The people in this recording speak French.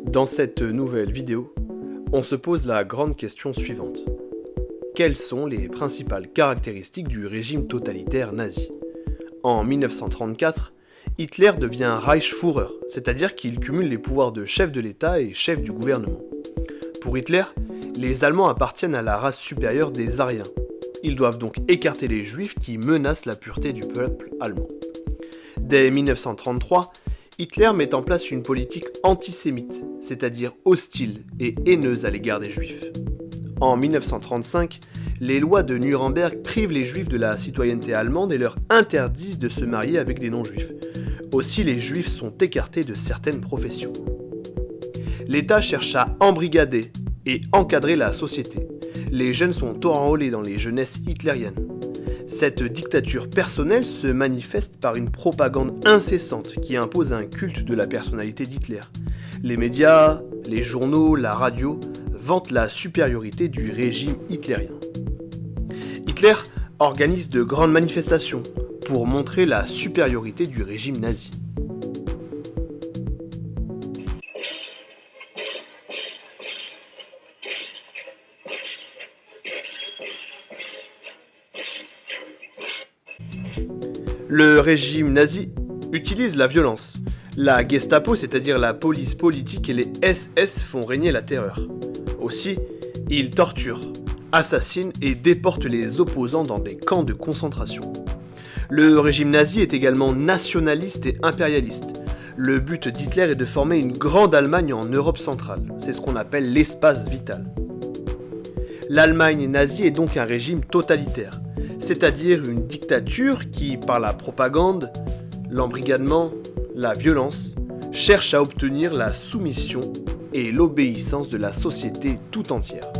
Dans cette nouvelle vidéo, on se pose la grande question suivante. Quelles sont les principales caractéristiques du régime totalitaire nazi ? En 1934, Hitler devient Reichsführer, c'est-à-dire qu'il cumule les pouvoirs de chef de l'État et chef du gouvernement. Pour Hitler, les Allemands appartiennent à la race supérieure des Aryens. Ils doivent donc écarter les Juifs qui menacent la pureté du peuple allemand. Dès 1933, Hitler met en place une politique antisémite, c'est-à-dire hostile et haineuse à l'égard des Juifs. En 1935, les lois de Nuremberg privent les Juifs de la citoyenneté allemande et leur interdisent de se marier avec des non-Juifs. Aussi, les Juifs sont écartés de certaines professions. L'État cherche à embrigader et encadrer la société. Les jeunes sont enrôlés dans les jeunesses hitlériennes. Cette dictature personnelle se manifeste par une propagande incessante qui impose un culte de la personnalité d'Hitler. Les médias, les journaux, la radio vantent la supériorité du régime hitlérien. Hitler organise de grandes manifestations pour montrer la supériorité du régime nazi. Le régime nazi utilise la violence. La Gestapo, c'est-à-dire la police politique, et les SS font régner la terreur. Aussi, ils torturent, assassinent et déportent les opposants dans des camps de concentration. Le régime nazi est également nationaliste et impérialiste. Le but d'Hitler est de former une grande Allemagne en Europe centrale. C'est ce qu'on appelle l'espace vital. L'Allemagne nazie est donc un régime totalitaire, c'est-à-dire une dictature qui, par la propagande, l'embrigadement, la violence, cherche à obtenir la soumission et l'obéissance de la société tout entière.